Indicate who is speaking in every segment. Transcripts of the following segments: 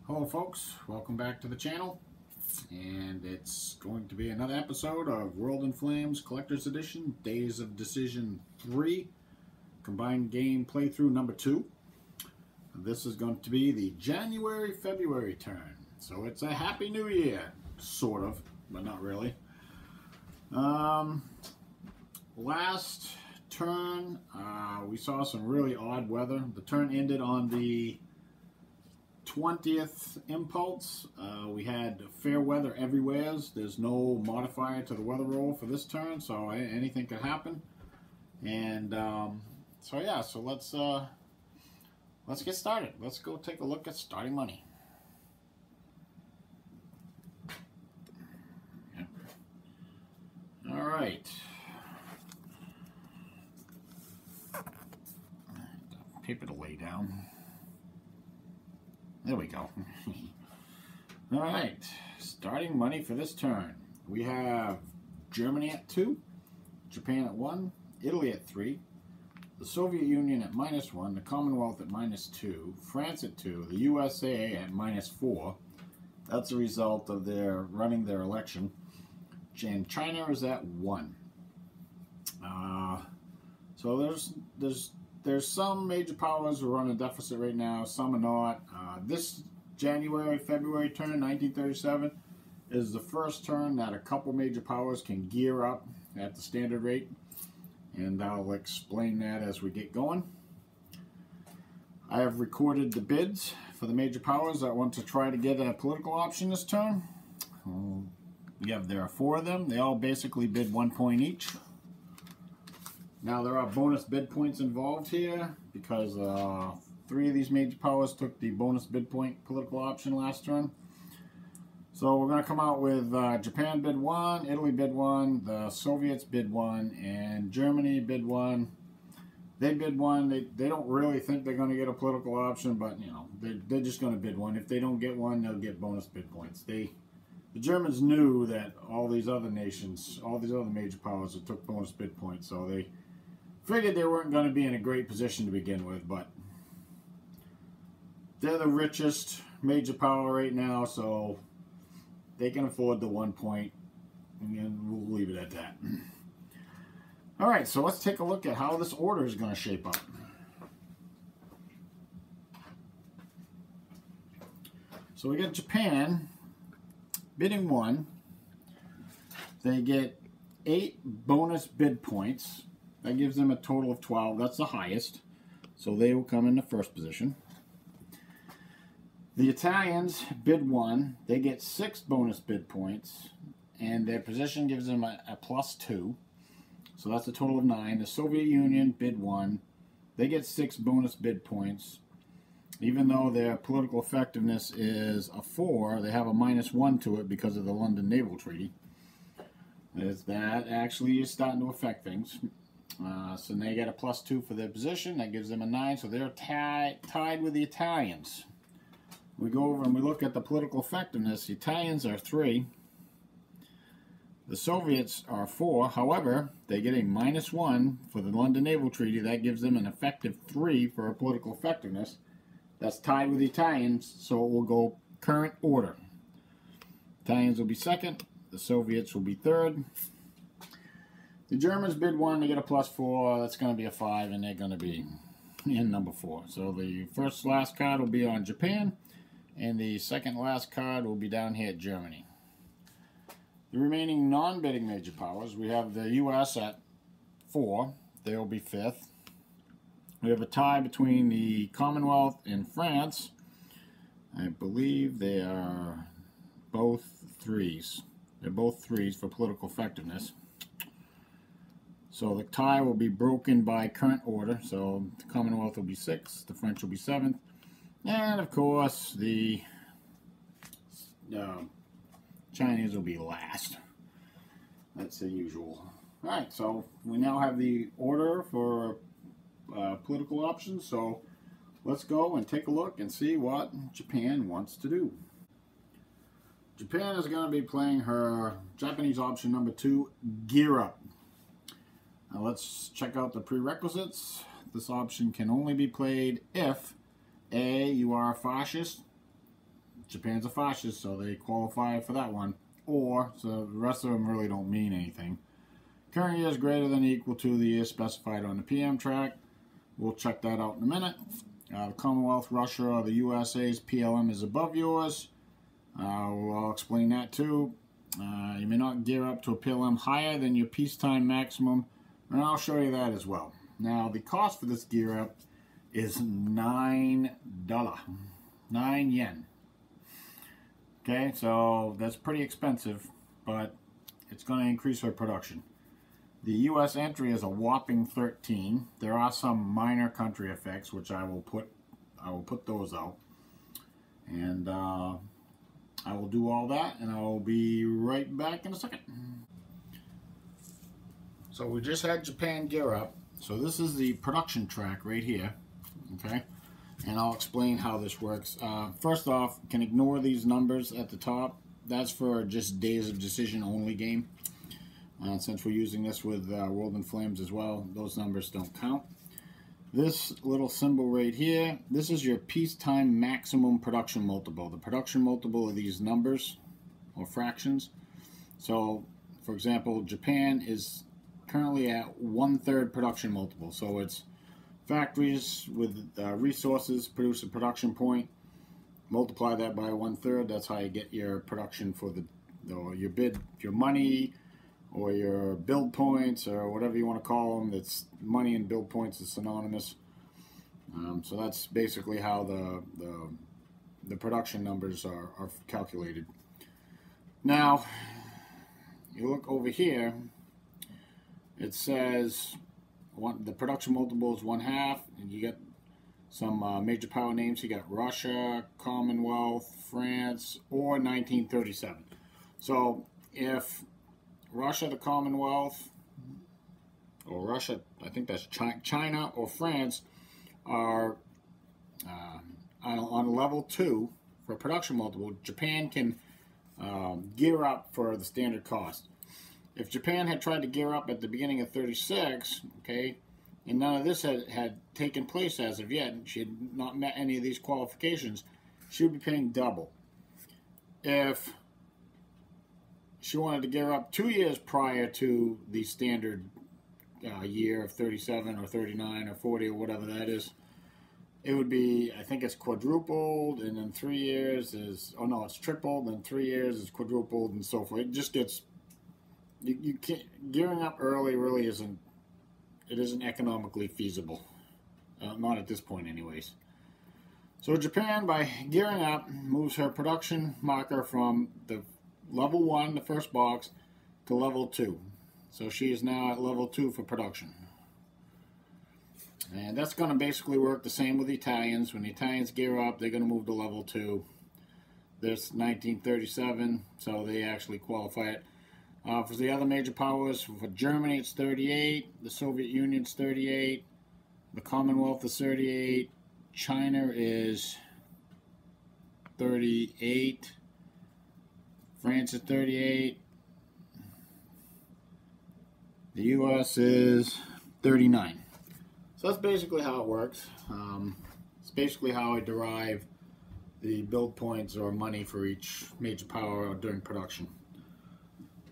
Speaker 1: Hello folks, welcome back to the channel, and it's going to be another episode of World in Flames Collector's Edition Days of Decision 3 Combined Game Playthrough number 2. This is going to be the January-February turn, so it's a Happy New Year, sort of, but not really. Last turn, we saw some really odd weather. The turn ended on the 20th impulse. We had fair weather everywhere. There's no modifier to the weather roll for this turn, so anything could happen. And so yeah, so let's get started. Let's go take a look at starting money. Yeah. All right. Paper to lay down. There we go. All right, starting money for this turn. We have Germany at 2, Japan at 1, Italy at 3, the Soviet Union at -1, the Commonwealth at -2, France at 2, the USA at -4. That's a result of their running their election. And China is at 1. So there's some major powers who are on a deficit right now, some are not. This January-February turn, 1937, is the first turn that a couple major powers can gear up at the standard rate, and I'll explain that as we get going. I have recorded the bids for the major powers that want to try to get a political option this turn. There are 4 of them. They all basically bid 1 point each. Now there are bonus bid points involved here because 3 of these major powers took the bonus bid point political option last turn. So we're going to come out with Japan bid 1, Italy bid 1, the Soviets bid 1, and Germany bid 1. They bid 1. They don't really think they're going to get a political option, but you know they're just going to bid 1. If they don't get 1, they'll get bonus bid points. The Germans knew that all these other nations, all these other major powers, that took bonus bid points, so they figured they weren't going to be in a great position to begin with, but they're the richest major power right now, so they can afford the 1 point, and we'll leave it at that. All right, so let's take a look at how this order is going to shape up. So we got Japan bidding 1. They get 8 bonus bid points. That gives them a total of 12. That's the highest. So they will come in the first position. The Italians bid 1. They get 6 bonus bid points. And their position gives them a +2. So that's a total of 9. The Soviet Union bid 1. They get 6 bonus bid points. Even though their political effectiveness is a 4, they have a -1 to it because of the London Naval Treaty. That actually is starting to affect things. So they get a +2 for their position. That gives them a 9, so they're tied with the Italians. We go over and we look at the political effectiveness. The Italians are 3. The Soviets are 4. However, they get a -1 for the London Naval Treaty. That gives them an effective 3 for a political effectiveness. That's tied with the Italians, so it will go current order. Italians will be 2nd. The Soviets will be 3rd. The Germans bid 1, they get a +4, that's going to be a 5, and they're going to be in number 4. So the first last card will be on Japan, and the second last card will be down here at Germany. The remaining non-bidding major powers, we have the US at 4, they will be 5th. We have a tie between the Commonwealth and France. I believe they are both 3s. They're both 3s for political effectiveness. So the tie will be broken by current order. So the Commonwealth will be 6th, the French will be 7th, and of course the Chinese will be last. That's the usual. All right, so we now have the order for political options. So let's go and take a look and see what Japan wants to do. Japan is going to be playing her Japanese option number 2, Gear Up. Now let's check out the prerequisites. This option can only be played if A, you are a fascist, Japan's a fascist, so they qualify for that one. Or, so the rest of them really don't mean anything. Current year is greater than or equal to the year specified on the PM track. We'll check that out in a minute. The Commonwealth, Russia, or the USA's PLM is above yours. I'll explain that too. You may not gear up to a PLM higher than your peacetime maximum, and I'll show you that as well. Now, the cost for this gear up is $9. 9 yen. Okay, so that's pretty expensive, but it's going to increase our production. The U.S. entry is a whopping 13. There are some minor country effects, which I will put those out, and I will do all that, and I will be right back in a second. So we just had Japan gear up. So this is the production track right here, okay? And I'll explain how this works. First off, can ignore these numbers at the top. That's for just days of decision only game. Since we're using this with World in Flames as well, those numbers don't count. This little symbol right here, this is your peacetime maximum production multiple. The production multiple of these numbers or fractions. So, for example, Japan is currently at 1/3 production multiple. So it's factories with resources produce a production point, multiply that by 1/3. That's how you get your production for your bid, your money, or your build points, or whatever you want to call them. That's money and build points is synonymous. So that's basically how the production numbers are calculated. Now, you look over here. It says the production multiple is 1/2, and you get some major power names. You got Russia, Commonwealth, France, or 1937. So if Russia, the Commonwealth, or Russia, I think that's China or France, are on level 2 for production multiple, Japan can gear up for the standard cost. If Japan had tried to gear up at the beginning of 36, okay, and none of this had taken place as of yet, and she had not met any of these qualifications, she would be paying double. If she wanted to gear up 2 years prior to the standard year of 37 or 39 or 40 or whatever that is, it would be, I think it's quadrupled, and in 3 years is, oh no, it's tripled, and 3 years is quadrupled, and so forth. It just gets, you can't, gearing up early really isn't economically feasible. Not at this point anyways. So Japan, by gearing up, moves her production marker from the level 1, the first box, to level 2. So she is now at level 2 for production. And that's going to basically work the same with the Italians. When the Italians gear up, they're going to move to level 2. This 1937, so they actually qualify it. For the other major powers, for Germany it's 38, the Soviet Union's 38, the Commonwealth is 38, China is 38, France is 38, the US is 39. So that's basically how it works. It's basically how I derive the build points or money for each major power during production.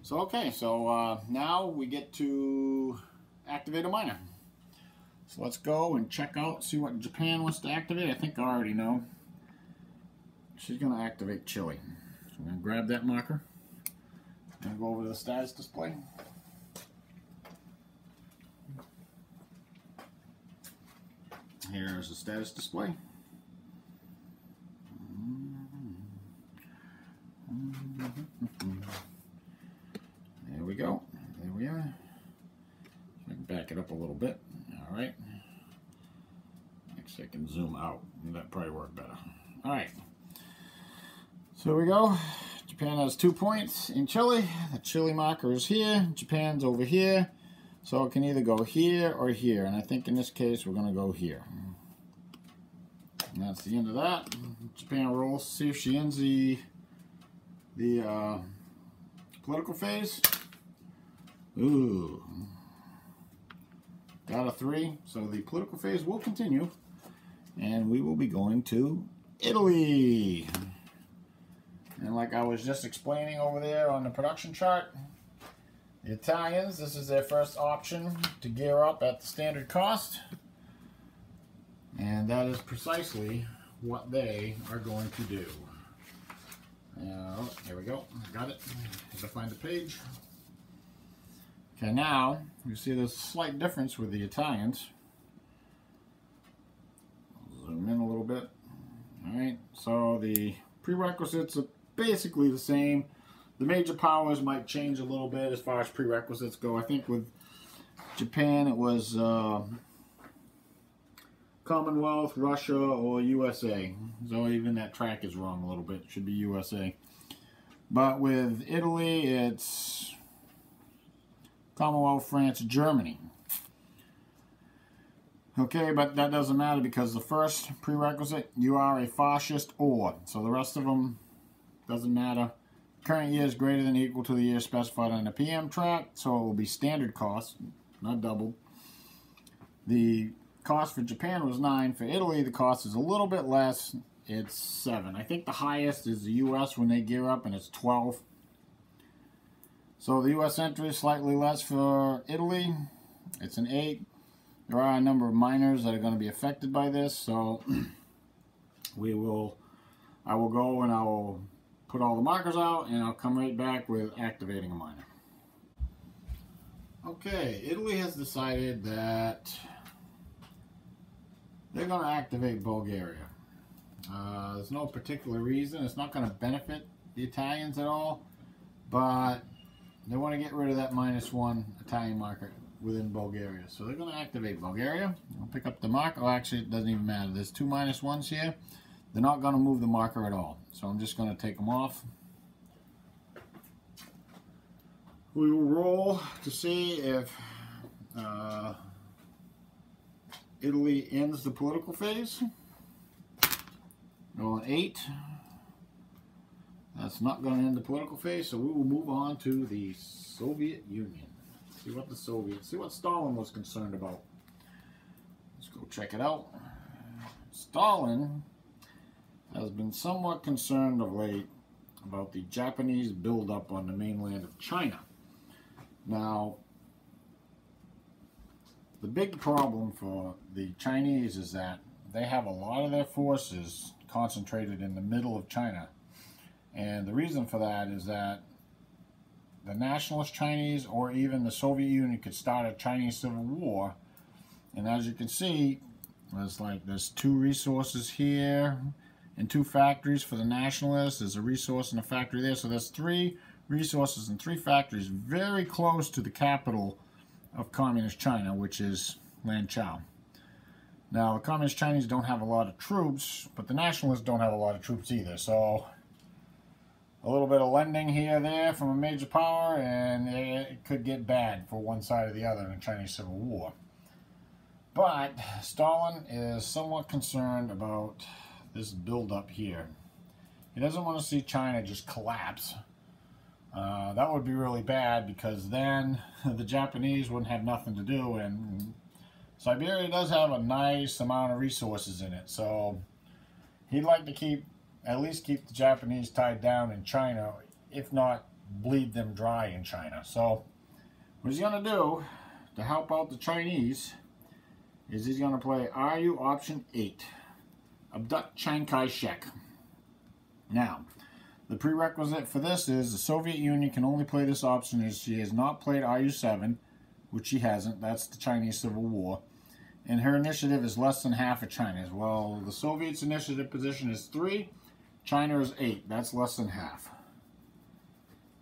Speaker 1: So okay, so now we get to activate a miner. So let's go and check out, see what Japan wants to activate. I think I already know. She's going to activate Chile. So we're going to grab that marker. I'm going to go over to the status display. Here's the status display. There we go. There we are. I can back it up a little bit. All right. Next, I can zoom out. That probably work better. All right. So here we go. Japan has 2 points in Chile. The Chile marker is here. Japan's over here. So it can either go here or here. And I think in this case, we're going to go here. And that's the end of that. Japan rolls. See if she ends the political phase. Ooh. Got a 3. So the political phase will continue. And we will be going to Italy. And like I was just explaining over there on the production chart, the Italians, this is their first option to gear up at the standard cost. And that is precisely what they are going to do. Here we go. Got it. Have to find the page. Okay, now you see there's a slight difference with the Italians. Zoom in a little bit. Alright, so the prerequisites are basically the same. The major powers might change a little bit as far as prerequisites go. I think with Japan it was Commonwealth, Russia, or USA. So even that track is wrong a little bit. It should be USA. But with Italy, it's Commonwealth, France, Germany. Okay, but that doesn't matter because the first prerequisite, you are a fascist or. So the rest of them doesn't matter. Current year is greater than or equal to the year specified on the PM track, so it will be standard cost, not double. The cost for Japan was 9. For Italy, the cost is a little bit less. It's 7. I think the highest is the US when they gear up, and it's 12. So the US entry is slightly less for Italy. It's an 8. There are a number of minors that are going to be affected by this, so I will go and I will put all the markers out, and I'll come right back with activating a minor. Okay, Italy has decided that they're going to activate Bulgaria. There's no particular reason. It's not going to benefit the Italians at all, but they want to get rid of that -1 Italian marker within Bulgaria. So they're going to activate Bulgaria. I'll pick up the marker. Oh, actually, it doesn't even matter. There's 2 -1s here. They're not going to move the marker at all. So I'm just going to take them off. We will roll to see if Italy ends the political phase. Roll an 8. That's not going to end the political phase, so we will move on to the Soviet Union. See what Stalin was concerned about. Let's go check it out. Stalin has been somewhat concerned of late about the Japanese buildup on the mainland of China. Now, the big problem for the Chinese is that they have a lot of their forces concentrated in the middle of China. And the reason for that is that the nationalist Chinese or even the Soviet Union could start a Chinese civil war. And as you can see, there's 2 resources here and 2 factories for the nationalists. There's a resource and a factory there. So there's 3 resources and 3 factories very close to the capital of Communist China, which is Lanzhou. Now, the Communist Chinese don't have a lot of troops, but the nationalists don't have a lot of troops either. So a little bit of lending here there from a major power, and it could get bad for one side or the other in the Chinese Civil War. But Stalin is somewhat concerned about this buildup here. He doesn't want to see China just collapse. That would be really bad because then the Japanese wouldn't have nothing to do, and Siberia does have a nice amount of resources in it, so he'd like to at least keep the Japanese tied down in China, if not bleed them dry in China. So what he's going to do to help out the Chinese is he's going to play RU option 8, abduct Chiang Kai-shek. Now, the prerequisite for this is the Soviet Union can only play this option if she has not played RU7, which she hasn't. That's the Chinese Civil War. And her initiative is less than half of China's. Well, the Soviets' initiative position is 3. China is 8. That's less than half.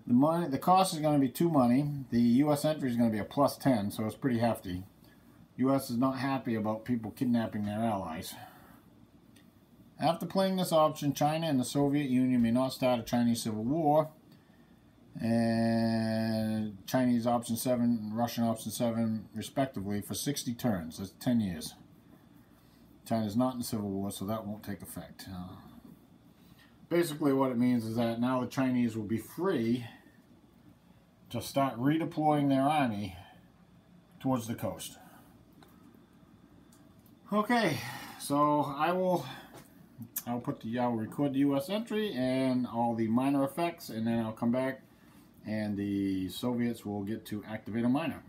Speaker 1: The cost is going to be 2 money. The U.S. entry is going to be a +10, so it's pretty hefty. U.S. is not happy about people kidnapping their allies. After playing this option, China and the Soviet Union may not start a Chinese Civil War. And Chinese option 7 and Russian option 7 respectively for 60 turns. That's 10 years. China's not in the Civil War, so that won't take effect. Basically what it means is that now the Chinese will be free to start redeploying their army towards the coast. Okay, so I will I'll record the U.S. entry and all the minor effects, and then I'll come back and the Soviets will get to activate a minor.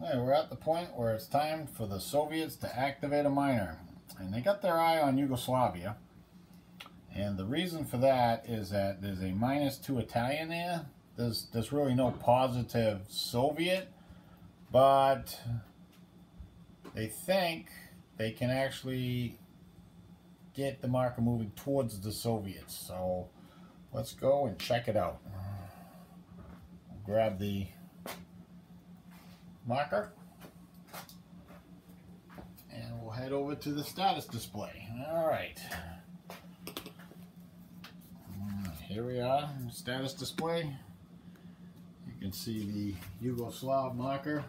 Speaker 1: Alright, we're at the point where it's time for the Soviets to activate a minor. And they got their eye on Yugoslavia. And the reason for that is that there's a -2 Italian there. There's really no positive Soviet, but they think they can actually get the marker moving towards the Soviets. So let's go and check it out. Grab the marker and we'll head over to the status display. Alright. Here we are, status display. You can see the Yugoslav marker.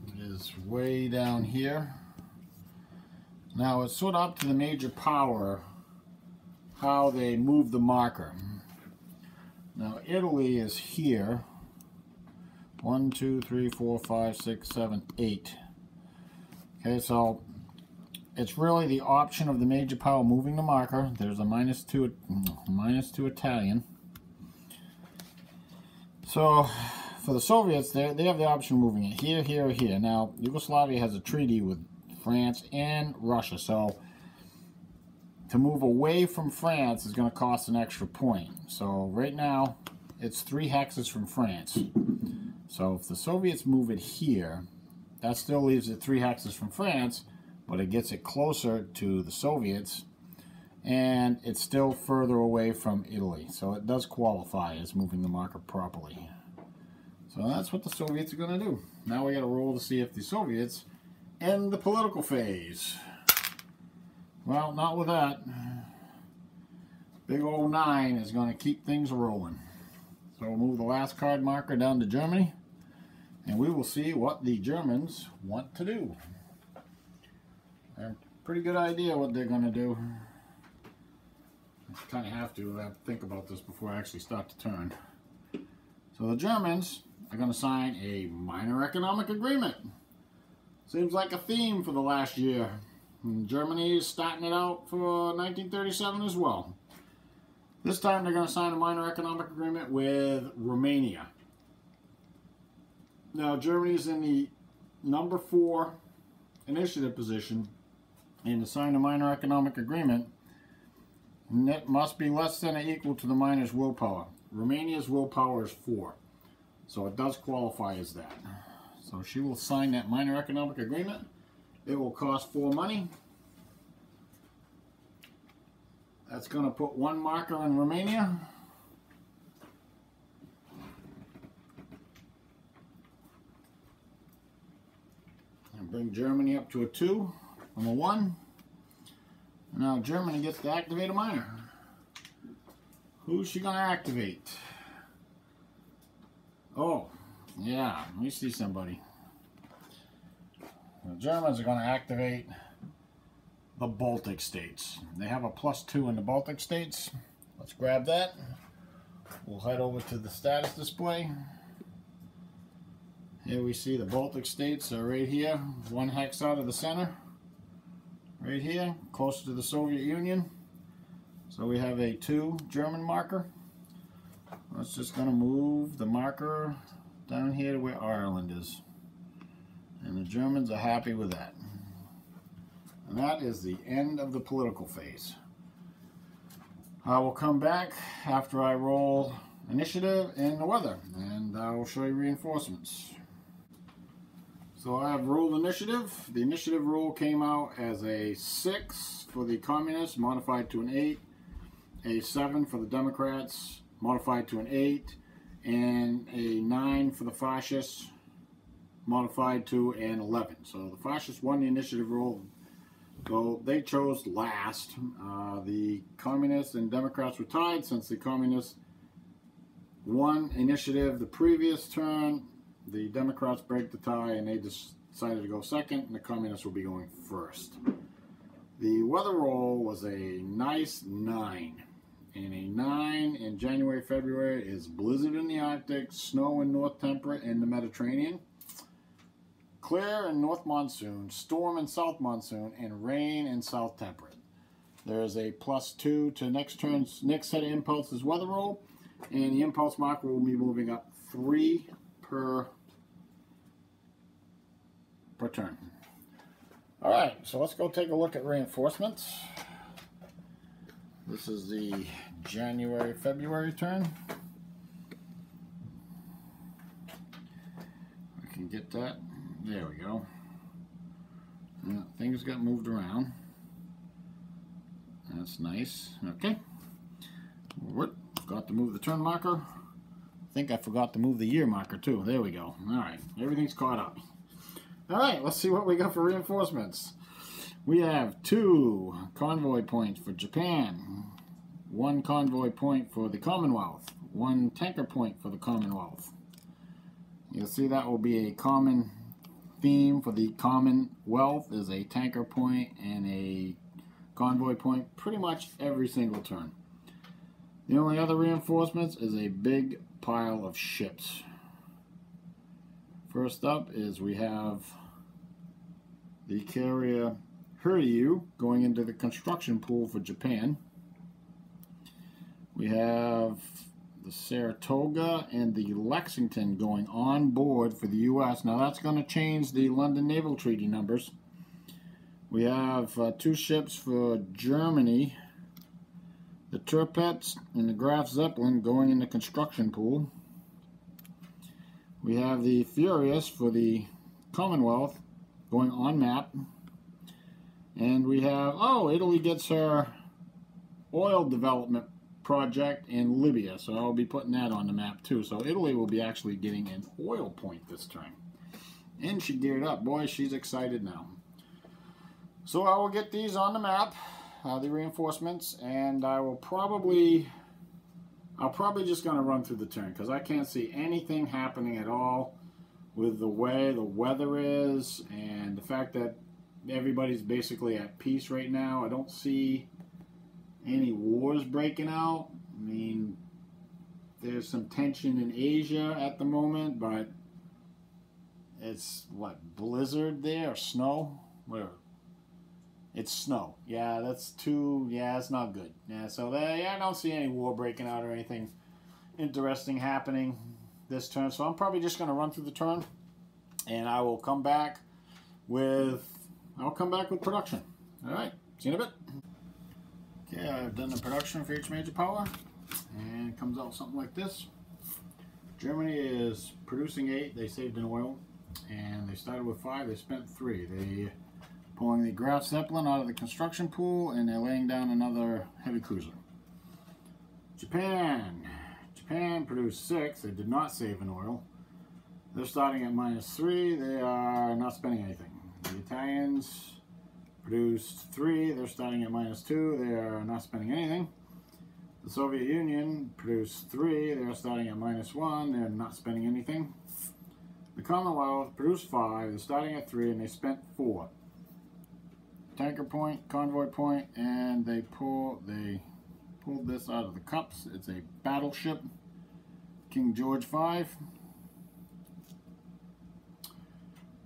Speaker 1: It is way down here. Now it's sort of up to the major power how they move the marker. Now Italy is here. 1, 2, 3, 4, 5, 6, 7, 8. Okay, so it's really the option of the major power moving the marker. There's a -2 Italian. So for the Soviets, they have the option of moving it here, here, or here. Now Yugoslavia has a treaty with France and Russia, so to move away from France is going to cost an extra point. So right now it's 3 hexes from France. So if the Soviets move it here, that still leaves it 3 hexes from France, but it gets it closer to the Soviets, and it's still further away from Italy. So it does qualify as moving the marker properly. So that's what the Soviets are going to do. Now we got to roll to see if the Soviets end the political phase. Well, not with that. Big old 9 is going to keep things rolling. So we'll move the last card marker down to Germany, and we will see what the Germans want to do. I have a pretty good idea what they're going to do. I kind of have to think about this before I actually start to turn. So the Germans are going to sign a minor economic agreement. Seems like a theme for the last year. And Germany is starting it out for 1937 as well. This time they're going to sign a minor economic agreement with Romania. Now Germany is in the number 4 initiative position, and to sign a minor economic agreement, it must be less than or equal to the minor's willpower. Romania's willpower is 4, so it does qualify as that. So she will sign that minor economic agreement. It will cost 4 money. That's going to put 1 marker in Romania. And bring Germany up to a 2 from a 1. Now Germany gets to activate a minor. Who's she going to activate? Oh, yeah, let me see somebody. The Germans are going to activate the Baltic states. They have a +2 in the Baltic states. Let's grab that. We'll head over to the status display. Here we see the Baltic states are right here, 1 hex out of the center. Right here, closer to the Soviet Union. So we have a 2 German marker. That's just going to move the marker down here to where Ireland is. And the Germans are happy with that. And that is the end of the political phase. I will come back after I roll initiative and the weather, and I will show you reinforcements. So I have rolled initiative. The initiative roll came out as a 6 for the communists, modified to an 8, a 7 for the Democrats, modified to an 8, and a 9 for the fascists, modified to an 11. So the fascists won the initiative roll, though they chose last. The communists and Democrats were tied since the communists won initiative the previous turn. The Democrats break the tie and they decided to go second, and the communists will be going first. The weather roll was a nice 9. And a 9 in January, February is blizzard in the Arctic, snow in North Temperate and the Mediterranean, clear in north monsoon, storm in south monsoon, and rain in south temperate. There's a +2 to next set of impulses weather roll, and the impulse marker will be moving up 3 per turn. All right, so let's go take a look at reinforcements. This is the January-February turn. I can get that. There we go. Yeah, things got moved around. That's nice. Okay. Whoop. Forgot to move the turn marker. I think I forgot to move the year marker too. There we go. All right. Everything's caught up. All right. Let's see what we got for reinforcements. We have 2 convoy points for Japan, 1 convoy point for the Commonwealth, 1 tanker point for the Commonwealth. You'll see that will be a common theme for the Commonwealth, is a tanker point and a convoy point pretty much every single turn. The only other reinforcements is a big pile of ships. First up is we have the carrier Hiryu going into the construction pool for Japan. We have the Saratoga and the Lexington going on board for the U.S. Now that's going to change the London Naval Treaty numbers. We have 2 ships for Germany, the Tirpitz and the Graf Zeppelin going in the construction pool. We have the Furious for the Commonwealth going on map. And we have, Italy gets her oil development project in Libya, so I'll be putting that on the map too. So Italy will be actually getting an oil point this turn. And she geared up. Boy, she's excited now. So I will get these on the map, the reinforcements, and I'll probably just going to run through the turn because I can't see anything happening at all with the way the weather is and the fact that everybody's basically at peace right now. I don't see any wars breaking out. I mean, there's some tension in Asia at the moment, but it's what, blizzard there or snow? Where? It's snow. Yeah, that's it's not good. Yeah, so I don't see any war breaking out or anything interesting happening this turn. So I'm probably just going to run through the turn, and I will come back with production. All right, see you in a bit. Okay, I've done the production for each major power, and it comes out something like this. Germany is producing 8. They saved in oil, and they started with 5. They spent 3. They pulling the Graf Zeppelin out of the construction pool, and they're laying down another heavy cruiser. Japan produced 6. They did not save in oil. They're starting at -3. They are not spending anything. The Italians produced 3. They're starting at -2. They are not spending anything. The Soviet Union produced 3. They're starting at -1. They're not spending anything. The Commonwealth produced 5. They're starting at 3, and they spent 4. Tanker point, convoy point, and they pulled this out of the cups. It's a battleship, King George V.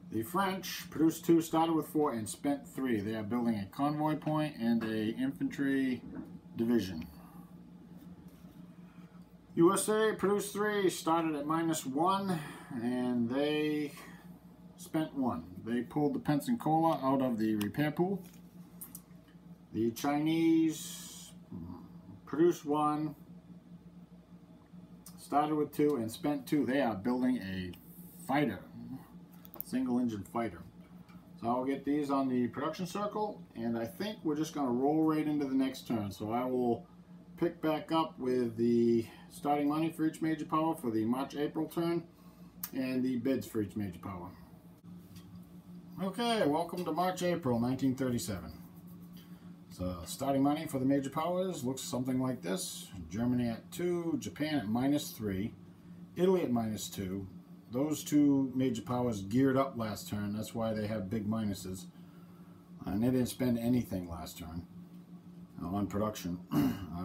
Speaker 1: The French produced 2, started with 4, and spent 3. They are building a convoy point and a infantry division. USA produced 3, started at -1, and they spent 1. They pulled the Pensacola out of the repair pool. The Chinese produced 1, started with 2, and spent 2. They are building a fighter, single engine fighter. So I'll get these on the production circle, and I think we're just going to roll right into the next turn. So I will pick back up with the starting money for each major power for the March-April turn and the bids for each major power. Okay, welcome to March-April 1937. So starting money for the major powers looks something like this. Germany at 2, Japan at -3, Italy at -2. Those 2 major powers geared up last turn. That's why they have big minuses. And they didn't spend anything last turn on production.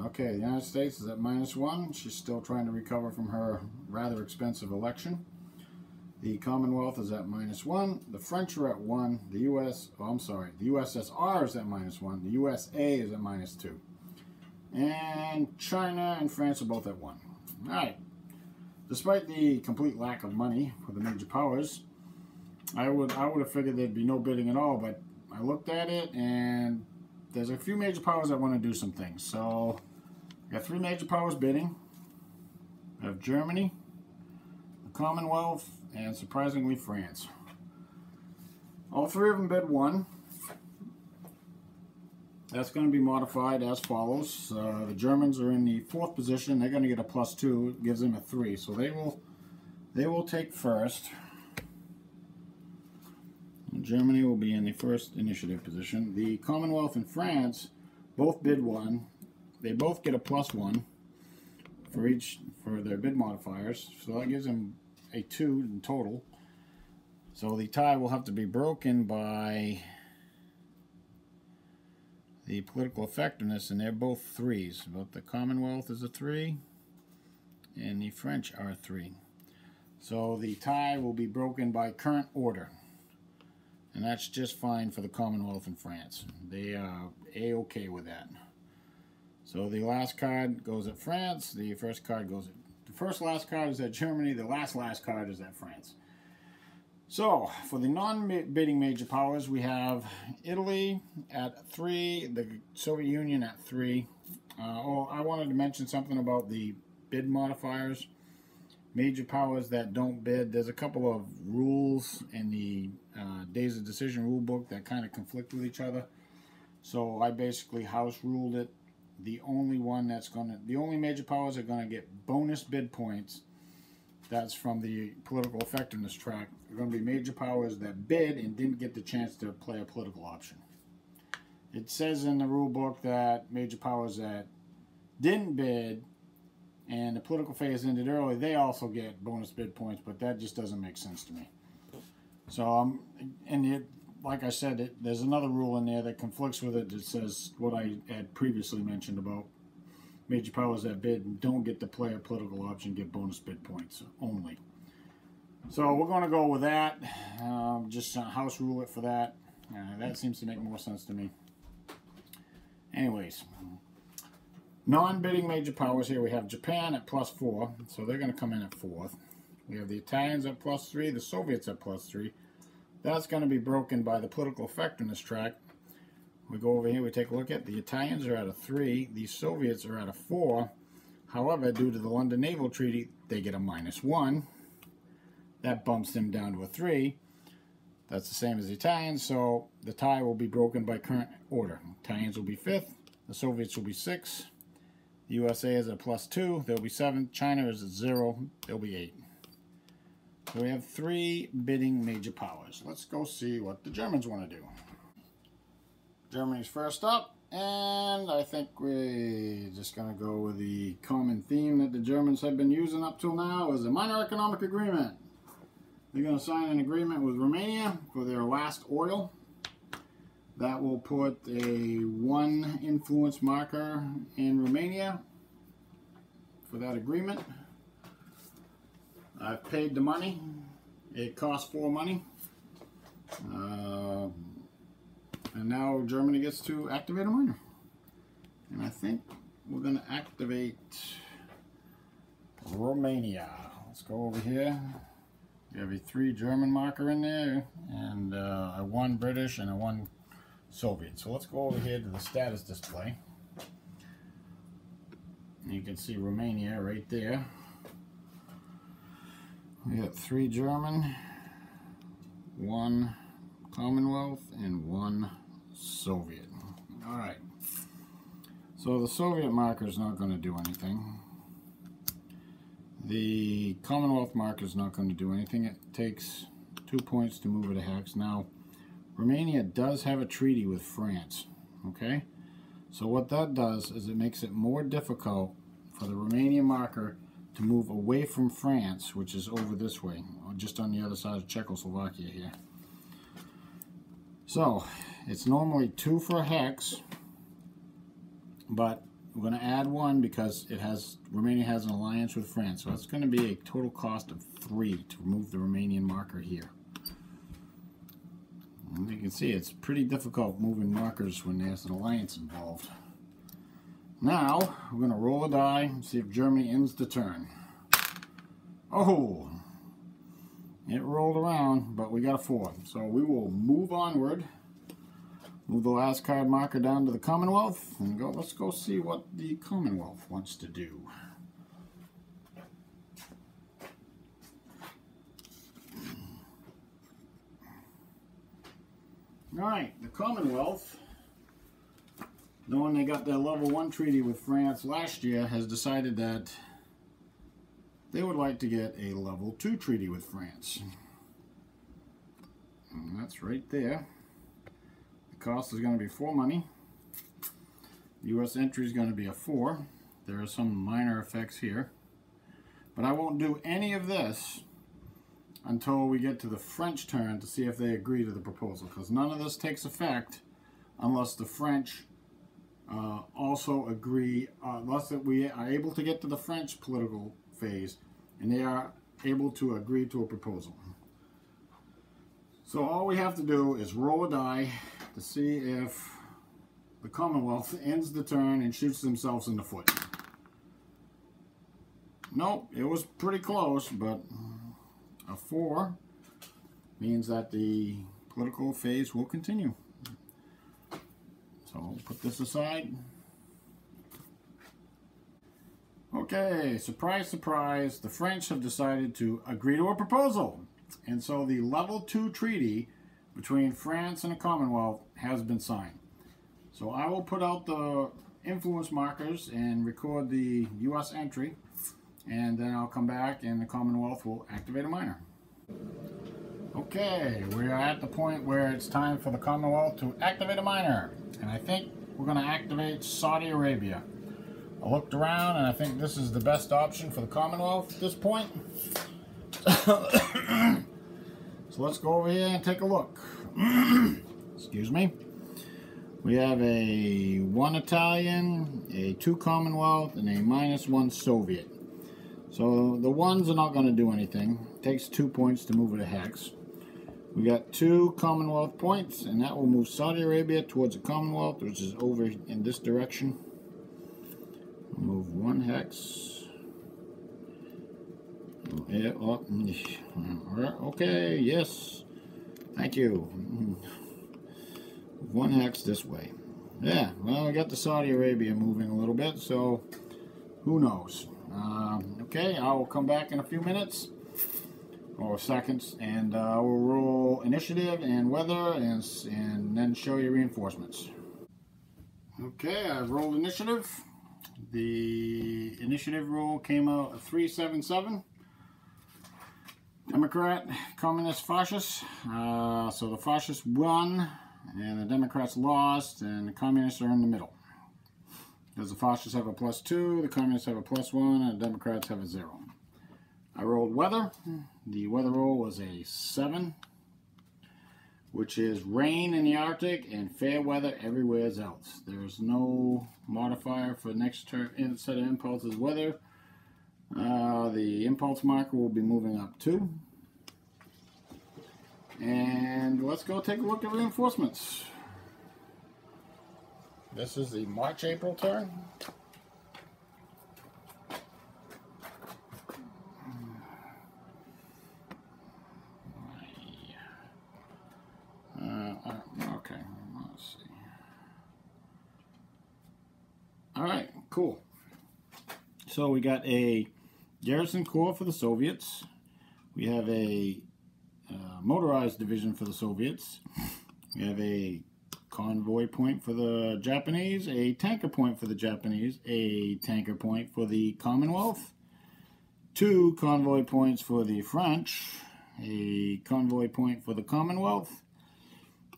Speaker 1: Okay, the United States is at -1. She's still trying to recover from her rather expensive election. The Commonwealth is at -1. The French are at 1. The USSR is at -1. The USA is at -2. And China and France are both at 1. Alright. Despite the complete lack of money for the major powers, I would have figured there'd be no bidding at all, but I looked at it and there's a few major powers that want to do some things. So I got 3 major powers bidding. I have Germany, the Commonwealth, and surprisingly France. All 3 of them bid 1. That's going to be modified as follows. The Germans are in the 4th position. They're going to get a +2. It gives them a 3. So they will take first. And Germany will be in the 1st initiative position. The Commonwealth and France both bid 1. They both get a +1 for their bid modifiers. So that gives them a 2 in total. So the tie will have to be broken by the political effectiveness, and they're both 3s. But the Commonwealth is a 3, and the French are a 3. So the tie will be broken by current order, and that's just fine for the Commonwealth and France. They are A-okay with that. So the last card goes at France. The first card goes at last card is at Germany. The last card is at France. So, for the non-bidding major powers, we have Italy at 3, the Soviet Union at 3. I wanted to mention something about the bid modifiers. Major powers that don't bid, there's a couple of rules in the Days of Decision rule book that kind of conflict with each other. So I basically house ruled it. The only major powers are going to get bonus bid points. That's from the political effectiveness track. They're going to be major powers that bid and didn't get the chance to play a political option. It says in the rule book that major powers that didn't bid and the political phase ended early, they also get bonus bid points, but that just doesn't make sense to me. So, like I said, there's another rule in there that conflicts with it that says what I had previously mentioned about major powers that bid and don't get to play a political option get bonus bid points only. So we're going to go with that. Just house rule it for that. That seems to make more sense to me. Anyways, non-bidding major powers here. We have Japan at +4, so they're going to come in at 4th. We have the Italians at +3, the Soviets at +3. That's going to be broken by the political effectiveness track. We go over here, we take a look at the Italians are at a 3, the Soviets are at a 4. However, due to the London Naval Treaty, they get a -1. That bumps them down to a 3. That's the same as the Italians, so the tie will be broken by current order. Italians will be 5th, the Soviets will be 6th, the USA is at +2, they'll be 7th, China is at 0, they'll be 8. So we have 3 bidding major powers. Let's go see what the Germans want to do. Germany's first up, and I think we're just going to go with the common theme that the Germans have been using up till now is a minor economic agreement. They're going to sign an agreement with Romania for their last oil. That will put a 1 influence marker in Romania for that agreement. I've paid the money. It costs 4 money. And now Germany gets to activate a minor. And I think we're going to activate Romania. Let's go over here. We have a 3 German marker in there, and a 1 British and a 1 Soviet. So let's go over here to the status display. And you can see Romania right there. We got 3 German, 1 Commonwealth, and 1 Soviet. Alright. So the Soviet marker is not going to do anything. The Commonwealth marker is not going to do anything. It takes 2 points to move it a hex. Now, Romania does have a treaty with France. Okay? So what that does is it makes it more difficult for the Romanian marker to move away from France, which is over this way, just on the other side of Czechoslovakia here. So, it's normally 2 for a hex, but we're going to add 1 because Romania has an alliance with France. So it's going to be a total cost of 3 to remove the Romanian marker here. And you can see it's pretty difficult moving markers when there's an alliance involved. Now, we're going to roll a die and see if Germany ends the turn. Oh! It rolled around, but we got a 4. So we will move onward. Move the last card marker down to the Commonwealth and go. Let's go see what the Commonwealth wants to do. Alright, the Commonwealth, knowing they got their level 1 treaty with France last year, has decided that they would like to get a level 2 treaty with France. And that's right there. The cost is going to be 4 money. U.S. entry is going to be a 4. There are some minor effects here. But I won't do any of this until we get to the French turn to see if they agree to the proposal. Because none of this takes effect unless the French also agree, unless we are able to get to the French political phase and they are able to agree to a proposal. So all we have to do is roll a die to see if the Commonwealth ends the turn and shoots themselves in the foot. Nope, it was pretty close, but a 4 means that the political phase will continue. So we'll put this aside. Okay, surprise, surprise, the French have decided to agree to a proposal. And so the level 2 treaty between France and the Commonwealth has been signed. So I will put out the influence markers and record the U.S. entry, and then I'll come back and the Commonwealth will activate a minor. Okay, we are at the point where it's time for the Commonwealth to activate a minor. And I think we're going to activate Saudi Arabia. I looked around and I think this is the best option for the Commonwealth at this point. So let's go over here and take a look. Excuse me. We have a 1 Italian, a 2 Commonwealth, and a -1 Soviet. So the 1s are not going to do anything. It takes 2 points to move it a hex. We got 2 Commonwealth points, and that will move Saudi Arabia towards the Commonwealth, which is over in this direction. We'll move 1 hex. Yeah, oh, okay, yes. Thank you. 1 hex this way. Yeah, well, we got the Saudi Arabia moving a little bit, so who knows? Okay, I will come back in a few minutes or seconds, and we'll roll initiative and weather, and then show you reinforcements. Okay, I've rolled initiative. The initiative roll came out at 377. Democrat, Communist, Fascist. So the Fascists won, and the Democrats lost, and the Communists are in the middle. Because the Fascists have a +2, the Communists have a +1, and the Democrats have a 0. I rolled weather. The weather roll was a 7, which is rain in the Arctic and fair weather everywhere else. There's no modifier for next turn set of impulses weather. The impulse marker will be moving up 2. And let's go take a look at reinforcements. This is the March-April turn. Okay, let's see. All right, cool. So we got a garrison corps for the Soviets. We have a motorized division for the Soviets. We have a convoy point for the Japanese, a tanker point for the Japanese, a tanker point for the Commonwealth, 2 convoy points for the French, a convoy point for the Commonwealth,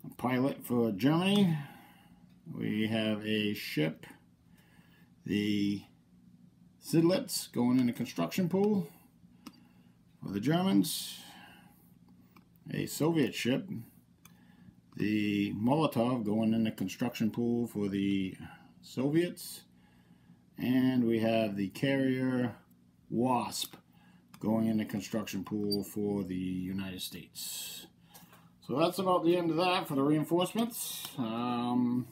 Speaker 1: a pilot for Germany. We have a ship, the Sidlitz, going in the construction pool for the Germans, a Soviet ship, the Molotov, going in the construction pool for the Soviets, And we have the carrier Wasp going in the construction pool for the United States. So that's about the end of that for the reinforcements. I'll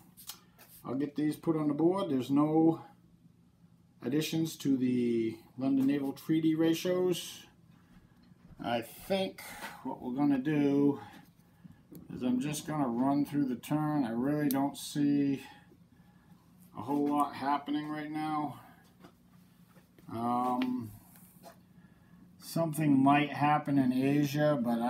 Speaker 1: get these put on the board. There's no additions to the London Naval Treaty ratios. I think what we're going to do is I'm just going to run through the turn. I really don't see a whole lot happening right now. Something might happen in Asia, but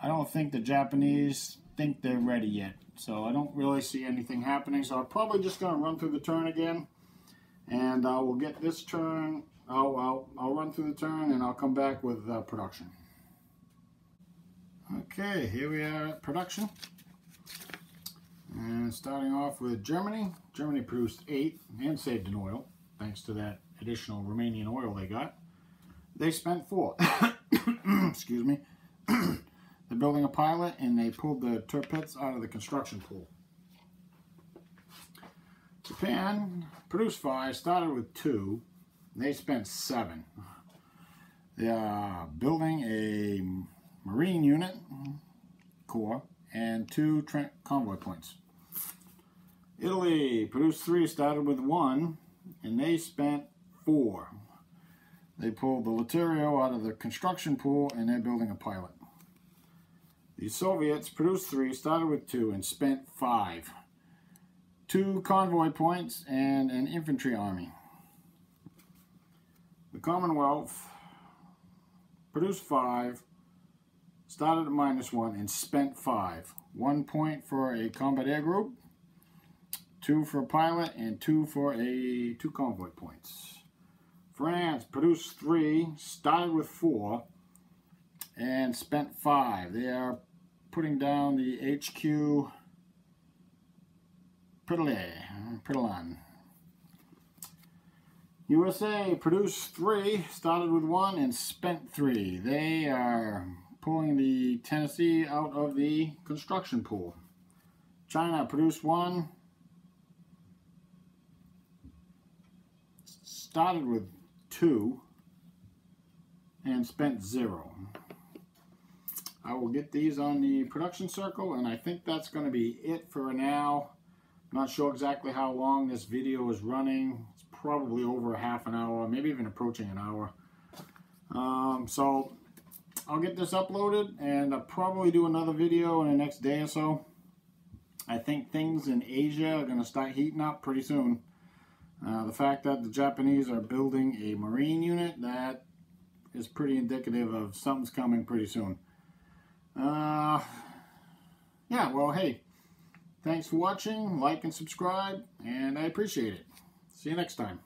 Speaker 1: I don't think the Japanese think they're ready yet. So I don't really see anything happening. So I'm probably just going to run through the turn again. And we'll get this turn. I'll run through the turn and I'll come back with production. Okay, here we are at production. And starting off with Germany. Germany produced 8 and saved in oil, thanks to that additional Romanian oil they got. They spent 4. Excuse me. They're building a pilot and they pulled the torpedoes out of the construction pool. Japan produced 5, started with 2. They spent 7. They are building a Marine unit, Corps, and 2 convoy points. Italy produced 3, started with 1, and they spent 4. They pulled the Laterio out of the construction pool, and they're building a pilot. The Soviets produced 3, started with 2, and spent 5. 2 convoy points and an infantry army. The Commonwealth produced 5, started at -1, and spent 5. 1 point for a combat air group, 2 for a pilot, and 2 for 2 convoy points. France produced 3, started with 4, and spent 5. They are putting down the HQ Pritalan. USA produced 3, started with 1, and spent 3. They are pulling the Tennessee out of the construction pool. China produced 1, started with 2, and spent 0. I will get these on the production circle, and I think that's going to be it for now. I'm not sure exactly how long this video is running. It's probably over a half an hour, maybe even approaching an hour. So I'll get this uploaded, and I'll probably do another video in the next day or so. I think things in Asia are going to start heating up pretty soon. The fact that the Japanese are building a Marine unit, that is pretty indicative of something's coming pretty soon. Yeah, well, hey, thanks for watching. Like and subscribe, and I appreciate it. See you next time.